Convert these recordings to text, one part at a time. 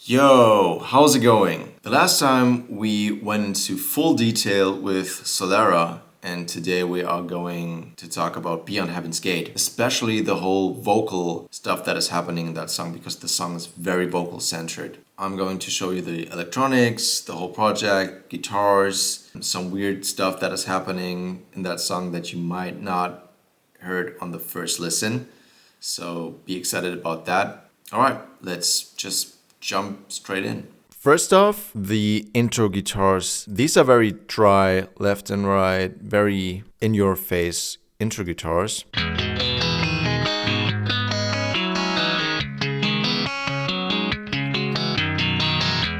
Yo, how's it going? The last time we went into full detail with Solera, and today we are going to talk about Beyond Heaven's Gate, especially the whole vocal stuff that is happening in that song because the song is very vocal centered. I'm going to show you the electronics, the whole project, guitars, some weird stuff that is happening in that song that you might not heard on the first listen. So be excited about that. All right, let's just jump straight in. First off, the intro guitars. These are very dry, left and right, very in-your-face intro guitars.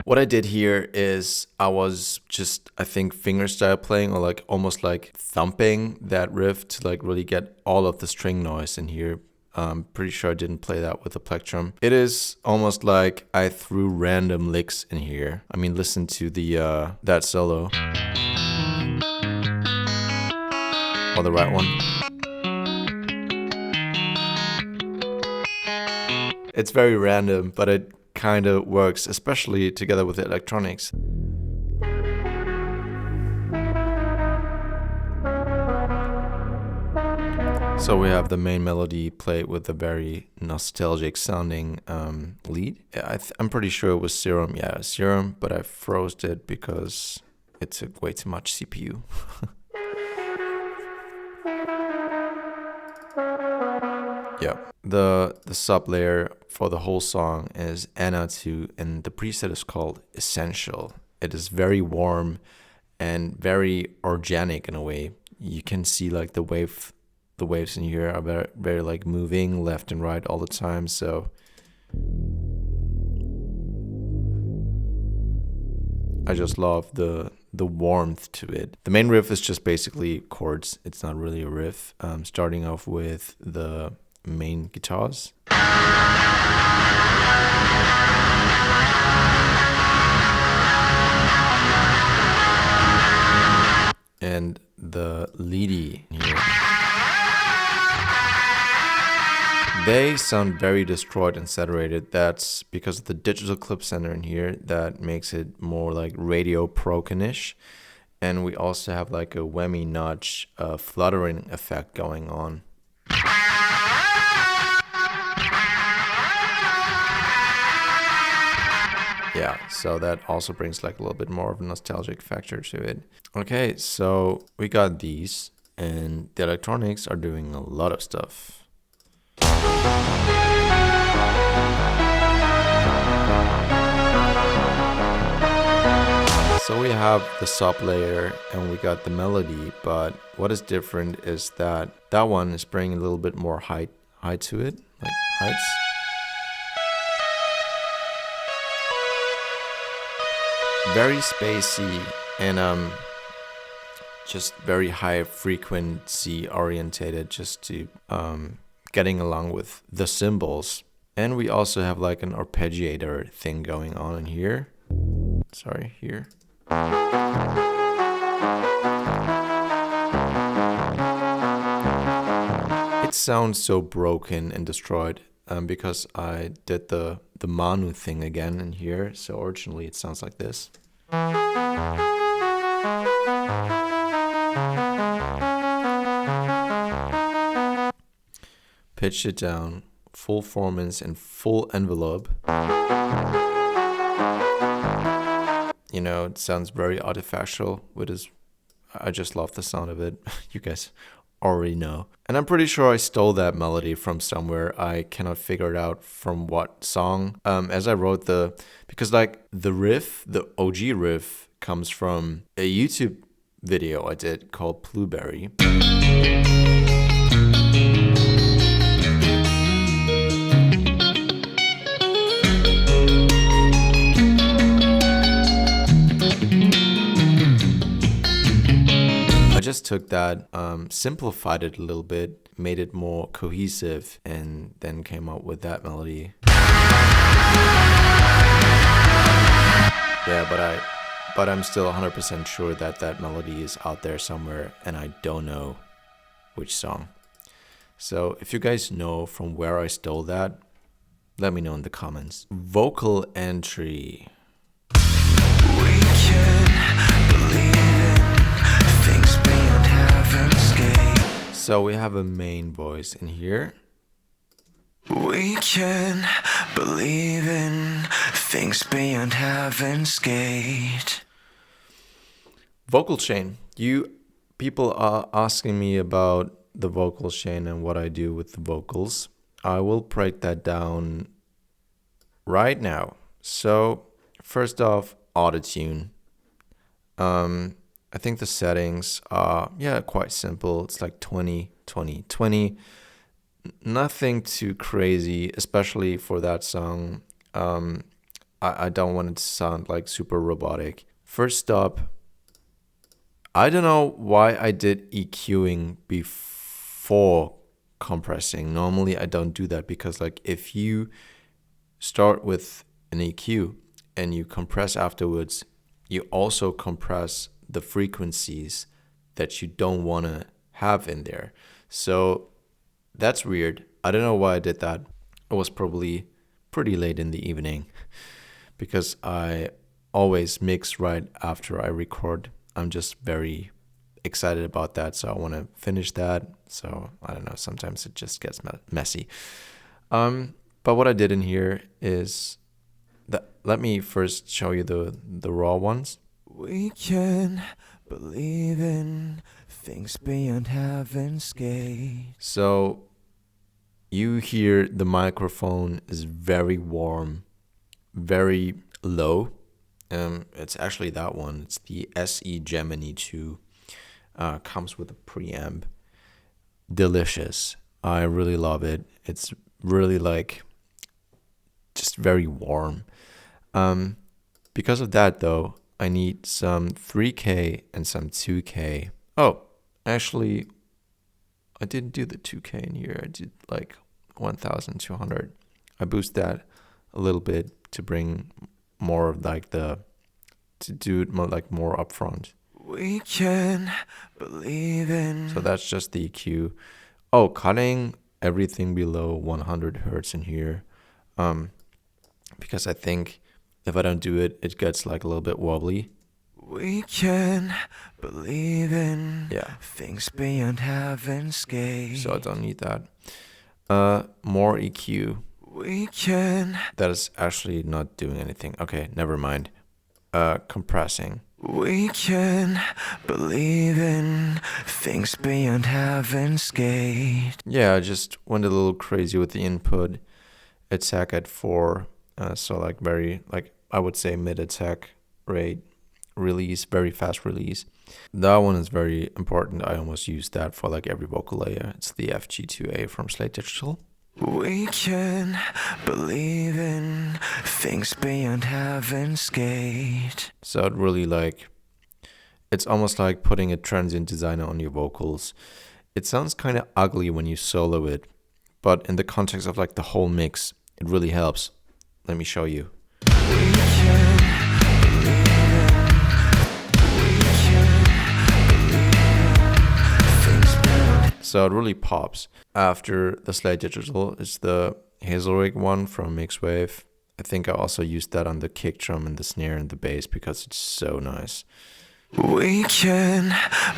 What I did here is I was just, I think, fingerstyle playing or like almost like thumping that riff to like really get all of the string noise in here. I'm pretty sure I didn't play that with the plectrum. It is almost like I threw random licks in here. I mean, listen to the that solo. Or the right one. It's very random, but it kind of works, especially together with the electronics. So we have the main melody played with a very nostalgic sounding lead. I'm pretty sure it was Serum. Yeah, Serum, but I froze it because it took way too much CPU. Yeah. The sub layer for the whole song is Anna 2, and the preset is called Essential. It is very warm and very organic in a way. You can see like the waves in here are very, very like moving left and right all the time. So I just love the warmth to it. The main riff is just basically chords. It's not really a riff. Starting off with the main guitars. And the leady here. They sound very destroyed and saturated. That's because of the digital clip center in here that makes it more like radio broken-ish. And we also have like a whammy notch fluttering effect going on. Yeah, so that also brings like a little bit more of a nostalgic factor to it. Okay, so we got these, and the electronics are doing a lot of stuff. So we have the sub layer and we got the melody, but what is different is that that one is bringing a little bit more height to it, like heights. Very spacey and just very high frequency orientated, just to getting along with the cymbals. And we also have like an arpeggiator thing going on in here. Sorry, here. It sounds so broken and destroyed because I did the Manu thing again in here. So originally it sounds like this. Pitched it down, full formants and full envelope. You know, it sounds very artificial, I just love the sound of it. You guys already know. And I'm pretty sure I stole that melody from somewhere. I cannot figure it out from what song. As I wrote because like the riff, the OG riff comes from a YouTube video I did called Blueberry. I just took that, simplified it a little bit, made it more cohesive, and then came up with that melody. Yeah, but I'm still 100% sure that melody is out there somewhere, and I don't know which song. So if you guys know from where I stole that, Let me know in the comments. Vocal entry. We can believe in things beyond heaven's gate. So we have a main voice in here. We can believe in things beyond heaven's gate. Vocal chain. People are asking me about the vocal chain and what I do with the vocals. I will break that down right now. So first off, autotune. I think the settings are quite simple. It's like 20, 20, 20. Nothing too crazy, especially for that song. I don't want it to sound like super robotic. First up, I don't know why I did EQing before compressing. Normally I don't do that because like if you start with an EQ and you compress afterwards, you also compress the frequencies that you don't want to have in there. So that's weird. I don't know why I did that. It was probably pretty late in the evening because I always mix right after I record. I'm just very excited about that, so I want to finish that. So I don't know, sometimes it just gets messy. But what I did in here is that, let me first show you the raw ones. We can believe in things beyond heaven's gate. So you hear the microphone is very warm, very low. It's actually that one. It's the SE Gemini 2. Comes with a preamp. Delicious. I really love it. It's really like just very warm. Because of that though, I need some 3K and some 2K. Oh, actually, I didn't do the 2K in here. I did like 1200. I boost that a little bit to bring more of like to do it more like more upfront. We can believe in. So that's just the EQ. Oh, cutting everything below 100 hertz in here. Because I think if I don't do it, it gets like a little bit wobbly. We can believe in Yeah. things beyond heaven's gate. So I don't need that. More EQ. We can. That is actually not doing anything. Okay, never mind. Compressing. We can believe in things beyond heaven's gate. Yeah, I just went a little crazy with the input. Attack at 4. So like very, like I would say mid attack rate. Release, very fast release. That one is very important. I almost use that for like every vocal layer. It's the FG2A from Slate Digital. We can believe in things beyond heaven's gate. So it really like, it's almost like putting a transient designer on your vocals. It sounds kind of ugly when you solo it, but in the context of like the whole mix, it really helps. Let me show you. We can believe in things beyond. So it really pops. After the Slate Digital is the Hazelrig one from Mixwave. I think I also used that on the kick drum and the snare and the bass because it's so nice. We can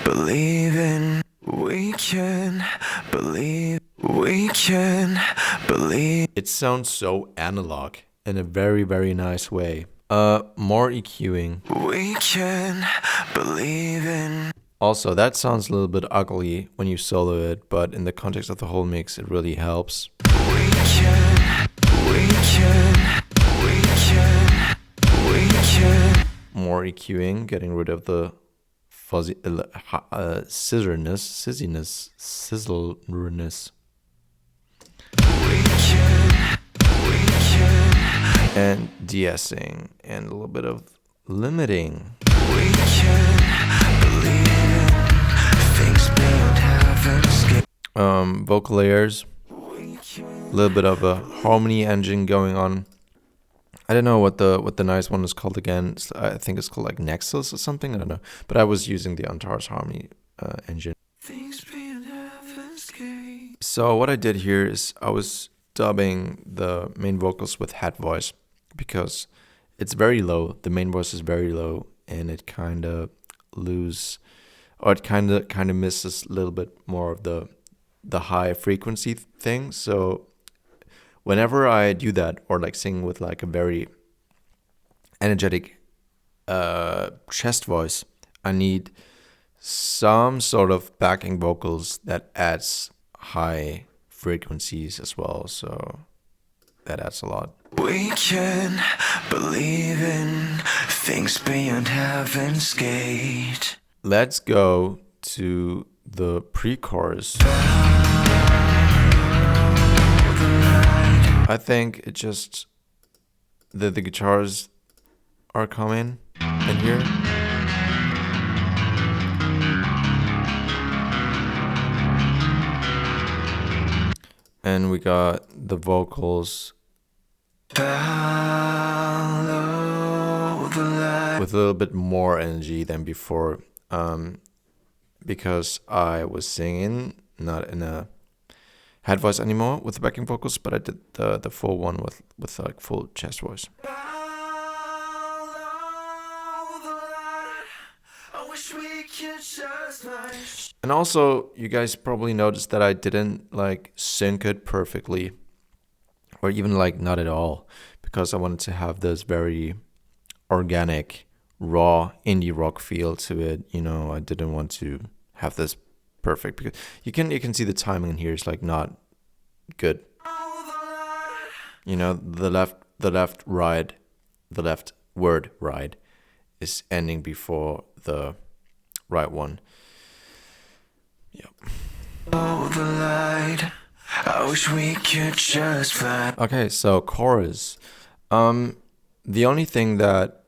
believe in. We can believe. We can believe. It sounds so analog in a very, very nice way. More EQing. We can believe in. Also, that sounds a little bit ugly when you solo it, but in the context of the whole mix, it really helps. We can. We can. We can. We can. More EQing, getting rid of the fuzzy, sizzlerness. We can. We can. And de-essing, and a little bit of limiting. We can believe in things beyond heaven's gate. Vocal layers, We can. a little bit of a harmony engine going on. I don't know what the nice one is called again. I think it's called like Nexus or something. I don't know. But I was using the Antares harmony engine. Things beyond heaven's gate. So what I did here is I was dubbing the main vocals with head voice because it's very low. The main voice is very low, and it kind of misses a little bit more of the high frequency thing. So whenever I do that, or like sing with like a very energetic chest voice, I need some sort of backing vocals that adds high frequencies as well. So that adds a lot. We can believe in things beyond heaven's gate. Let's go to the pre-chorus. I think it just the guitars are coming in here. And we got the vocals with a little bit more energy than before, because I was singing not in a head voice anymore with the backing vocals, but I did the full one with like full chest voice. And also, you guys probably noticed that I didn't like sync it perfectly, or even like not at all, because I wanted to have this very organic, raw indie rock feel to it. You know, I didn't want to have this perfect, because you can see the timing in here is like not good. You know, the left word ride is ending before the right one. Yep. Oh, the light. I wish we could just find. Okay, so chorus. The only thing that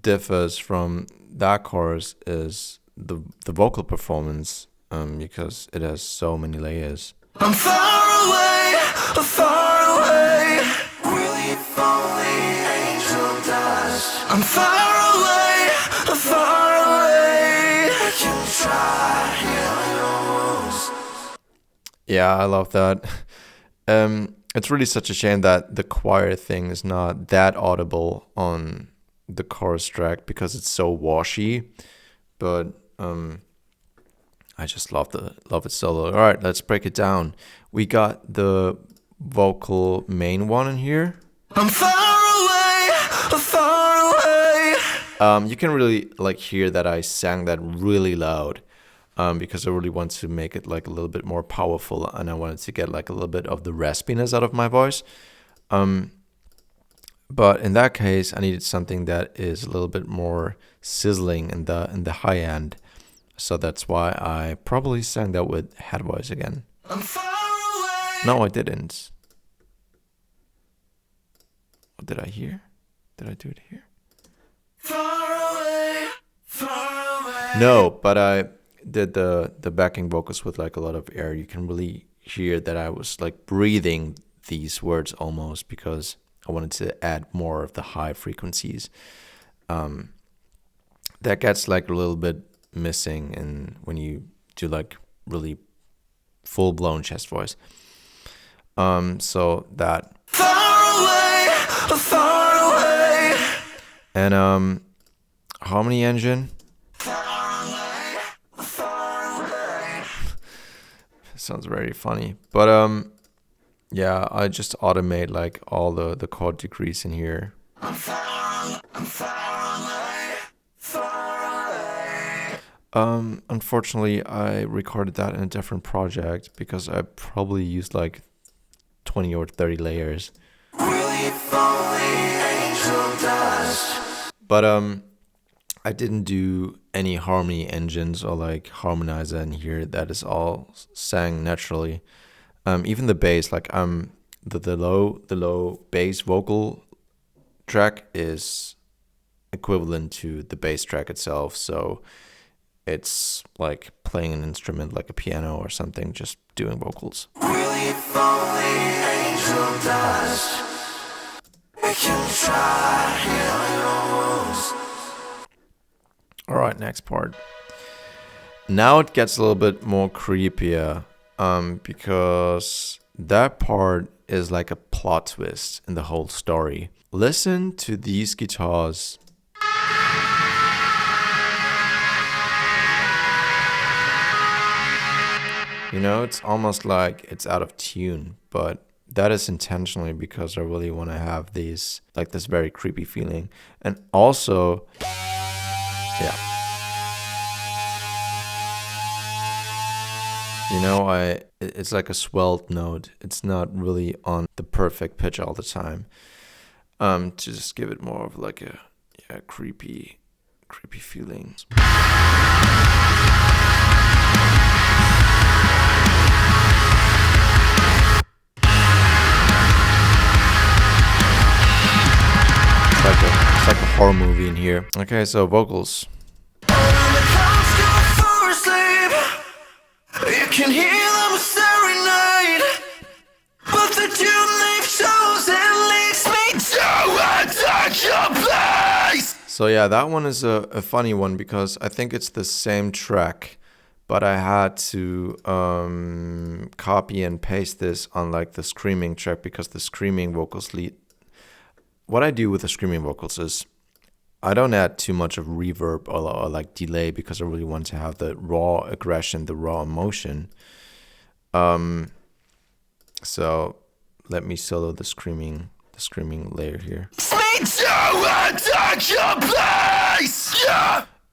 differs from that chorus is the vocal performance, because it has so many layers. I'm far away, really if only angel dust. I'm far away, I can try your wounds. Yeah, I love that. It's really such a shame that the choir thing is not that audible on the chorus track because it's so washy. But I just love it solo. All right, let's break it down. We got the vocal main one in here. I'm far away. You can really like hear that I sang that really loud. Because I really want to make it like a little bit more powerful, and I wanted to get like a little bit of the raspiness out of my voice. But in that case, I needed something that is a little bit more sizzling in the high end. So that's why I probably sang that with head voice again. I'm far away. No, I didn't. What did I hear? Did I do it here? Far away. No, but I did the backing vocals with like a lot of air. You can really hear that I was like breathing these words almost, because I wanted to add more of the high frequencies. That gets like a little bit missing and when you do like really full-blown chest voice. So that Far away. and harmony engine. Sounds very funny, but yeah, I just automate like all the chord degrees in here. I'm far away. Unfortunately, I recorded that in a different project because I probably used like 20 or 30 layers. Really if only angel dust. But I didn't do any harmony engines or like harmonizer in here. That is all sang naturally. Even the bass, like the low bass vocal track is equivalent to the bass track itself. So it's like playing an instrument like a piano or something, just doing vocals. Really if only angel dust. We can try your wounds. All right, next part. Now it gets a little bit more creepier, because that part is like a plot twist in the whole story. Listen to these guitars. You know, it's almost like it's out of tune, but that is intentionally because I really want to have these, like this very creepy feeling. And also, yeah. You know, it's like a swelled note. It's not really on the perfect pitch all the time. To just give it more of like a creepy feeling. It's like a horror movie in here. Okay, so vocals. You can hear them serenade, but the tune they've chosen leads me to a darker place. So yeah, that one is a funny one because I think it's the same track, but I had to copy and paste this on like the screaming track because the screaming vocals lead. What I do with the screaming vocals is I don't add too much of reverb or like delay because I really want to have the raw aggression, the raw emotion. So let me solo the screaming layer here.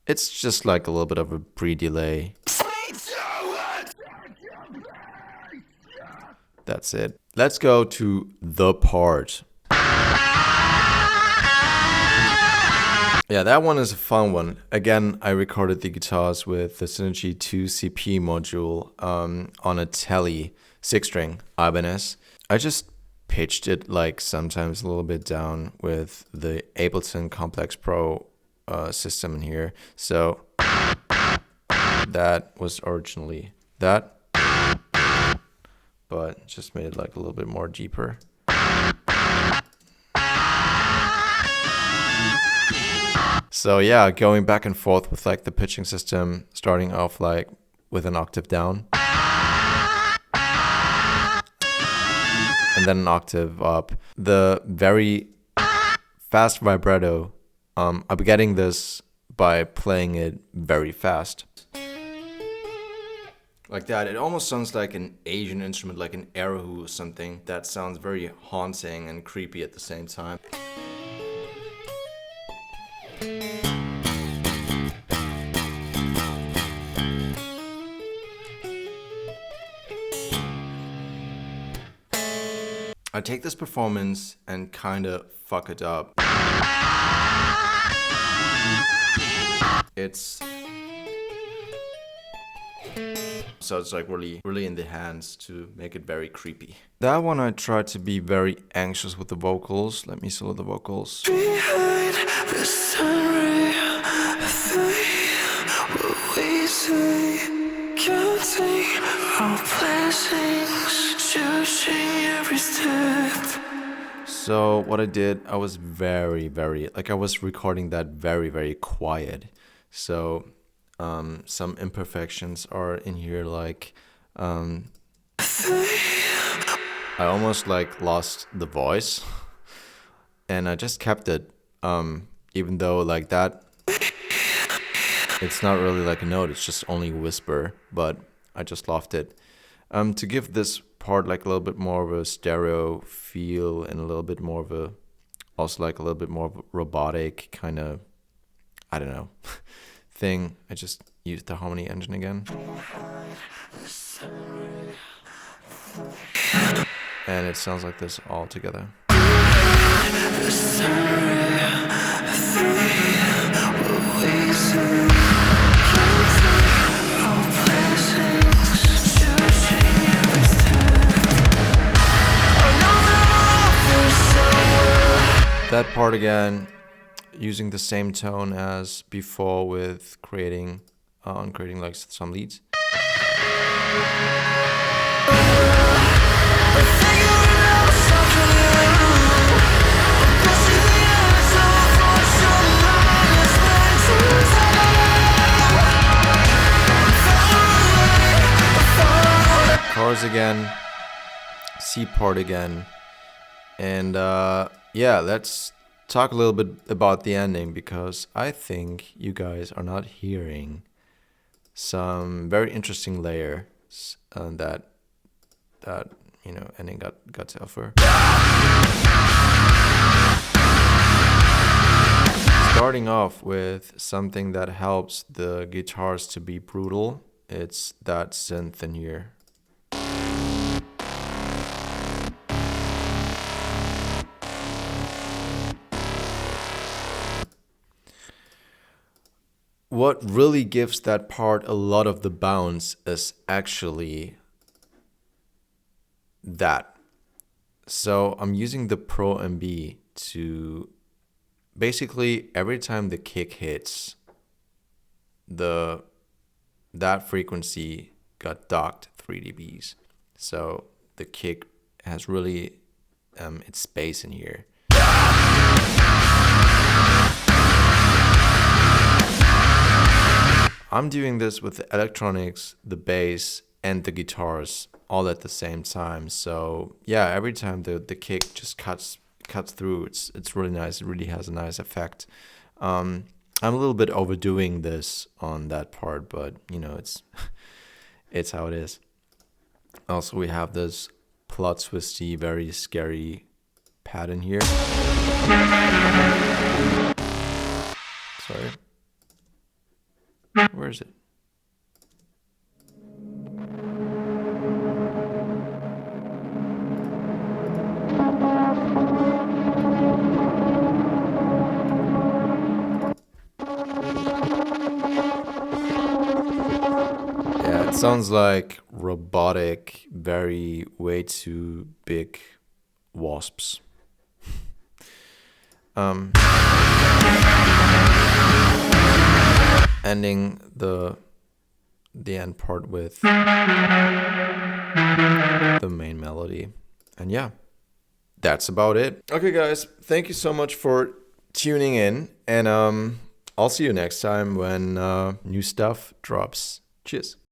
It's just like a little bit of a pre-delay. That's it. Let's go to the part. Yeah, that one is a fun one. Again, I recorded the guitars with the Synergy 2 CP module on a Tele 6-string Ibanez. I just pitched it like sometimes a little bit down with the Ableton Complex Pro system in here. So that was originally that, but just made it like a little bit more deeper. So yeah, going back and forth with like the pitching system, starting off like with an octave down and then an octave up. The very fast vibrato, I'm getting this by playing it very fast. Like that, it almost sounds like an Asian instrument, like an erhu or something. That sounds very haunting and creepy at the same time. I take this performance and kind of fuck it up. It's like really in the hands to make it very creepy. That one I tried to be very anxious with the vocals. Let me solo the vocals. Behind the sunray, what we say, counting our blessings, judging every step. So what I did, I was very, I was recording that very quiet. So some imperfections are in here, like I almost like lost the voice and I just kept it, even though like that it's not really like a note, it's just only whisper, but I just lost it to give this part like a little bit more of a stereo feel and a little bit more of a, also like a little bit more of a robotic kind of, I don't know, thing. I just used the harmony engine again. And it sounds like this all together. That part again, using the same tone as before with creating like some leads. Chorus again, C part again. And yeah, let's talk a little bit about the ending, because I think you guys are not hearing some very interesting layers that ending got to offer. Starting off with something that helps the guitars to be brutal. It's that synth in here. What really gives that part a lot of the bounce is actually that. So I'm using the Pro MB to basically every time the kick hits, that frequency got docked 3 dBs. So the kick has really its space in here. I'm doing this with the electronics, the bass, and the guitars all at the same time. So yeah, every time the kick just cuts through, it's really nice. It really has a nice effect. I'm a little bit overdoing this on that part, but it's it's how it is. Also, we have this plot twisty, very scary pattern here. Sorry. Where is it? Yeah, it sounds like robotic, way too big wasps. Ending the end part with the main melody. And yeah, that's about it. Okay, guys, thank you so much for tuning in, and I'll see you next time when new stuff drops. Cheers.